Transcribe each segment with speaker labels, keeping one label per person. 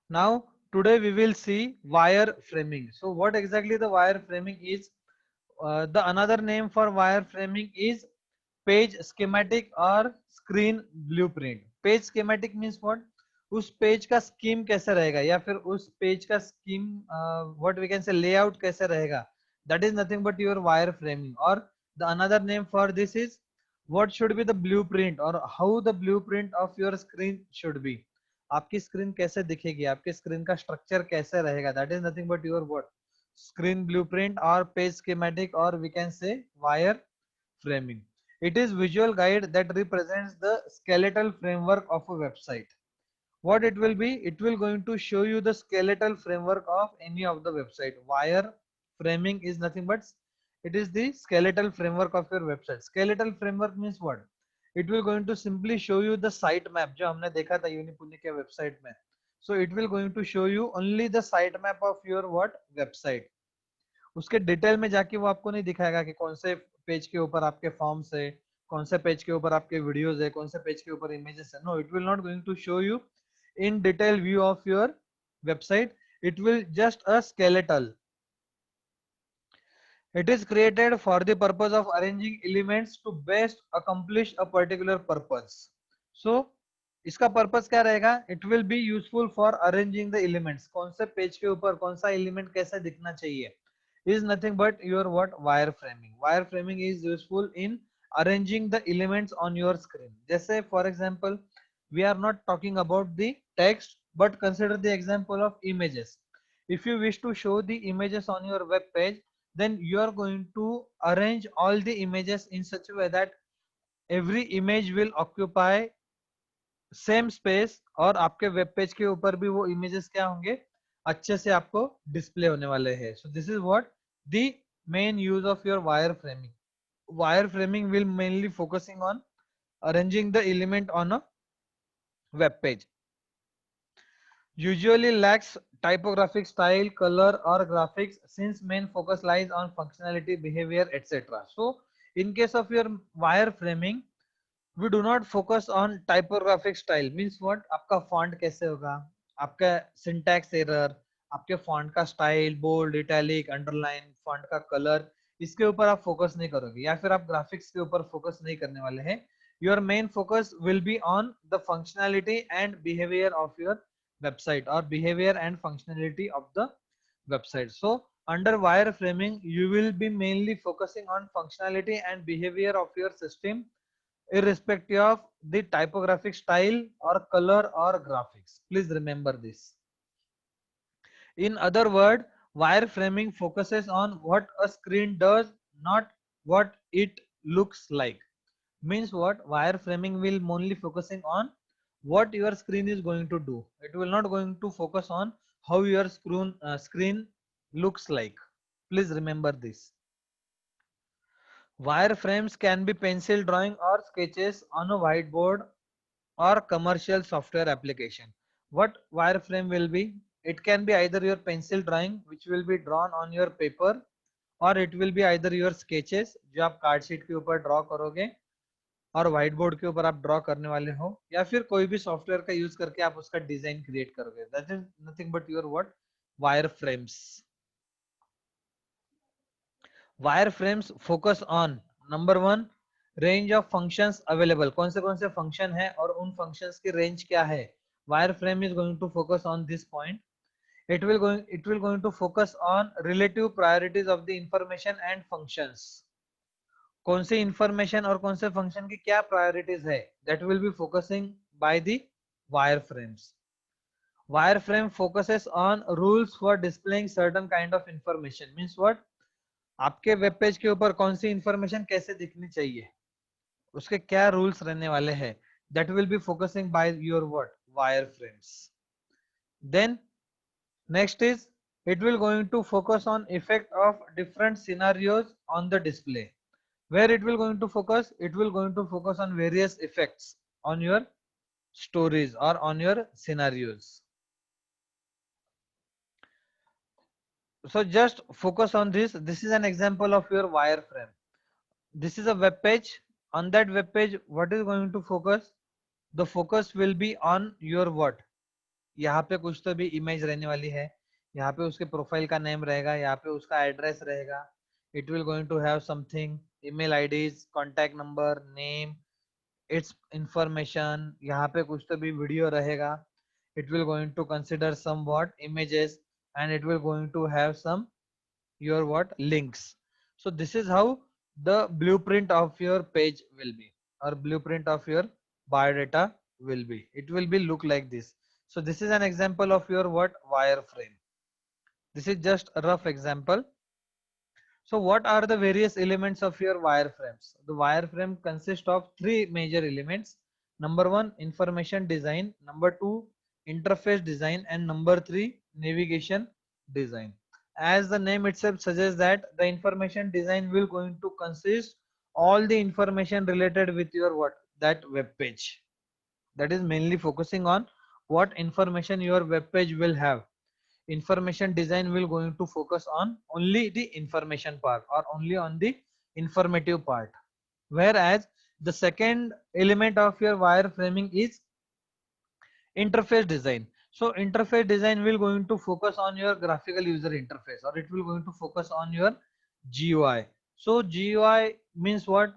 Speaker 1: Now, today we will see wire framing. So, what exactly the wire framing is? The another name for wire framing is page schematic or screen blueprint. Page schematic means what? उस page का scheme कैसे रहेगा या फिर उस page का scheme what we can say layout कैसे रहेगा, that is nothing but your wire framing. और the another name for this is what should be the blueprint or how the blueprint of your screen should be. आपकी screen कैसे दिखेगी, आपके screen का structure कैसे रहेगा, that is nothing but your what screen blueprint or page schematic or we can say wire framing. It is visual guide that represents the skeletal framework of a website. What it will be, it will going to show you the skeletal framework of any of the website. Wire framing is nothing but it is the skeletal framework of your website. Skeletal framework means what? It will going to simply show you the site map जो हमने देखा था यूनिपुण्य के website में. So it will going to show you only the site map of your what website. उसके detail में जाके वो आपको नहीं दिखाएगा कि कौन से पेज के ऊपर आपके फॉर्म्स है, कौन से पेज के ऊपर आपके वीडियोस है, कौन से पेज के ऊपर इमेजेस है. No, it will not going to show you in detail view of your website. It will just a skeletal. It is created for the purpose of arranging elements to best accomplish a particular purpose. So इसका purpose क्या रहेगा? It will be useful for arranging the elements. कौन से page के ऊपर कौन सा element कैसे दिखना चाहिए, is nothing but your what wire framing. Wire framing is useful in arranging the elements on your screen. जैसे for example, we are not talking about the text but consider the example of images. If you wish to show the images on your web page, then you are going to arrange all the images in such a way that every image will occupy same space और आपके web page के ऊपर भी वो images क्या होंगे, अच्छे से आपको डिस्प्ले होने वाले हैं. So this is what the main use of your wire framing. Wire framing will mainly focusing on arranging the element on a web page. Usually lacks typographic style, color or graphics since main focus lies on functionality, behavior, etc. So in case of your wire framing, we do not focus on typographic style. Means what? आपका font कैसे होगा, आपका syntax error, आपके font का style, bold, italic, underline, font का color, इसके ऊपर आप focus नहीं करोगे या फिर आप graphics के ऊपर focus नहीं करने वाले हैं. Your main focus will be on the functionality and behavior of your website or behavior and functionality of the website. So under wireframing, you will be mainly focusing on functionality and behavior of your system irrespective of the typographic style or color or graphics. Please remember this. In other words, wireframing focuses on what a screen does, not what it looks like. Means what? Wireframing will only focusing on what your screen is going to do. It will not going to focus on how your screen looks like. Please remember this. Wireframes can be pencil drawing or sketches on a whiteboard or commercial software application. What wireframe will be? It can be either your pencil drawing which will be drawn on your paper, or it will be either your sketches जो आप card sheet के ऊपर draw करोगे और white board के ऊपर आप draw करने वाले हो, या फिर कोई भी सॉफ्टवेयर का यूज करके आप उसका डिजाइन क्रिएट करोगे. That is nothing but your what wire frames. Wire frames focus on number one range of functions available. कौन से फंक्शन है और उन फंक्शंस की रेंज क्या है. Wire frame is going to focus on this point. It will going to focus on relative priorities of the information and functions. कौन से इंफॉर्मेशन और कौन से फंक्शन की क्या प्रायोरिटीज है, that will be focusing by the wire frames. Wire frame focuses on rules for displaying certain kind of information. Means what? आपके web page के ऊपर कौन सी इंफॉर्मेशन कैसे दिखनी चाहिए, उसके क्या रूल्स रहने वाले हैं, that will be focusing by your what wire frames. Then next is it will going to focus on effect of different scenarios on the display. Where it will going to focus? It will going to focus on various effects on your stories or on your scenarios. So just focus on this. This is an example of your wireframe. This is a web page. On that web page, what is going to focus? The focus will be on your what? यहाँ पे कुछ तो भी image रहने वाली है, यहाँ पे उसके प्रोफाइल का नेम रहेगा, यहाँ पे उसका एड्रेस रहेगा. It will going to have something, email IDs, contact number, name, its information. यहाँ पे कुछ तो भी वीडियो रहेगा. It will going to consider some what images, and it will going to have some your what links. So this is how the blueprint of your page will be, or blueprint of your biodata will be. It will be look like this. So this is an example of your what wireframe. This is just a rough example. So what are the various elements of your wireframes? The wireframe consists of three major elements. Number one, information design. Number two, interface design. And number three, navigation design. As the name itself suggests that the information design will going to consist all the information related with your what? That web page. That is mainly focusing on what information your web page will have. Information design will going to focus on only the information part, or only on the informative part, whereas the second element of your wireframing is interface design. So interface design will going to focus on your graphical user interface, or it will going to focus on your GUI. So GUI means what?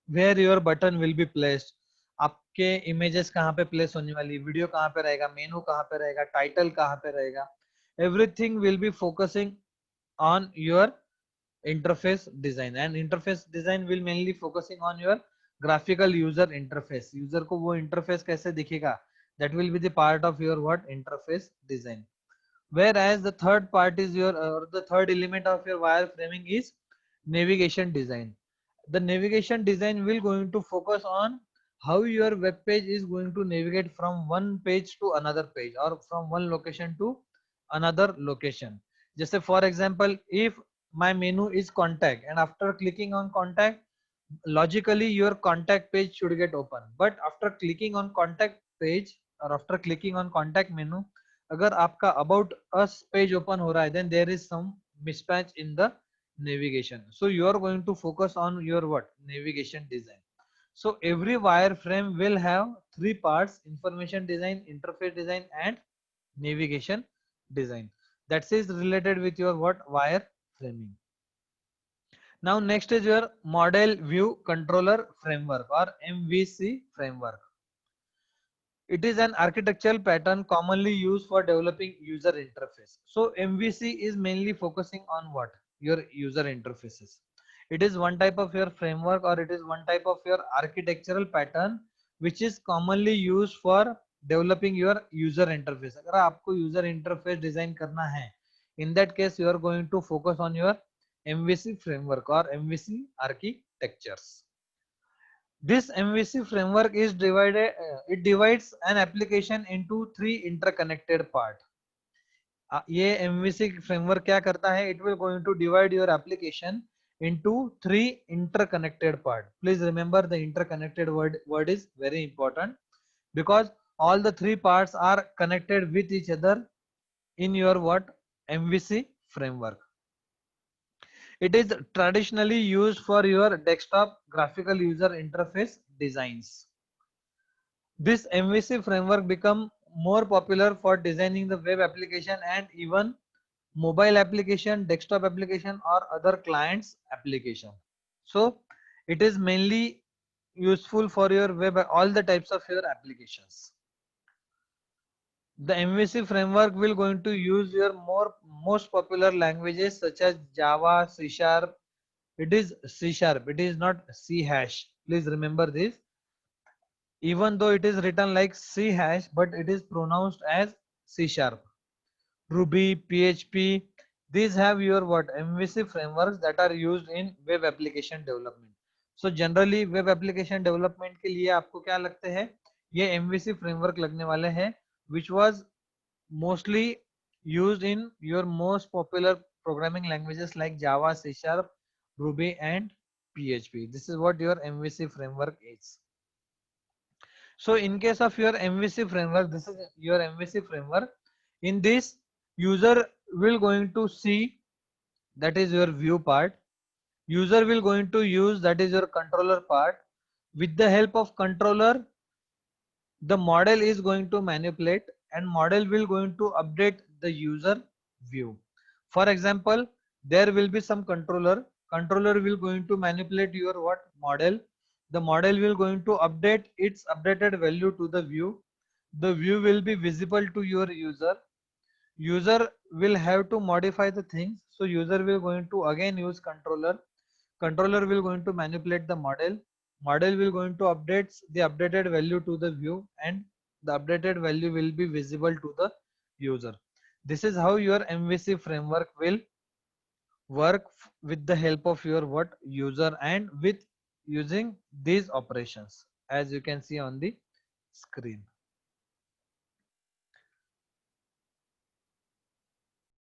Speaker 1: Where your button will be placed, आपके images कहाँ पे place होने वाली, video कहाँ पे रहेगा, मेनू कहाँ पे रहेगा, टाइटल कहाँ पे रहेगा. Everything will be focusing on your interface design, and interface design will mainly focusing on your graphical user interface. User को वो interface कैसे दिखेगा, that will be the part of your what interface design. Whereas the third part is your the third element of your wireframing is navigation design. The navigation design will going to focus on how your web page is going to navigate from one page to another page, or from one location to another location. Just say for example, if my menu is contact, and after clicking on contact, logically your contact page should get open. But after clicking on contact page, or after clicking on contact menu, अगर आपका about us page open हो रहा है, then there is some mismatch in the navigation. So you are going to focus on your what? Navigation design. So every wireframe will have three parts: information design, interface design, and navigation design. That is related with your what? Wireframing. Now next is your model view controller framework, or MVC framework. It is an architectural pattern commonly used for developing user interface. So MVC is mainly focusing on what? Your user interfaces. It is one type of your framework, or it is one type of your architectural pattern which is commonly used for developing your user interface. अगर आपको user interface design करना है, in that case you are going to focus on your MVC framework or MVC architectures. This MVC framework is divided, it divides an application into three interconnected part. ये MVC framework क्या करता है? It will going to divide your application into three interconnected part. Please remember the interconnected word is very important, because all the three parts are connected with each other in your what? MVC framework. It is traditionally used for your desktop graphical user interface designs. This MVC framework become more popular for designing the web application and even mobile application, desktop application, or other clients application. So it is mainly useful for your web, all the types of your applications. The MVC framework will going to use your most popular languages such as Java, C Sharp. It is C Sharp. It is not C hash. Please remember this. Even though it is written like C hash, but it is pronounced as C Sharp. Ruby, PHP. These have your what? MVC frameworks that are used in web application development. So generally web application development के लिए आपको क्या लगते हैं? ये MVC framework लगने वाले हैं, which was mostly used in your most popular programming languages like Java, C Sharp, Ruby, and PHP. This is what your MVC framework is. So in case of your MVC framework, this is your MVC framework. In this, user will going to see, that is your view part. User will going to use, that is your controller part. With the help of controller, the model is going to manipulate, and model will going to update the user view. For example, there will be some controller will going to manipulate your what model. The model will going to update its updated value to the view. The view will be visible to your user will have to modify the things, so user will going to again use controller will going to manipulate the model will going to update the updated value to the view, and the updated value will be visible to the user. This is how your MVC framework will work with the help of your what user and with using these operations, as you can see on the screen.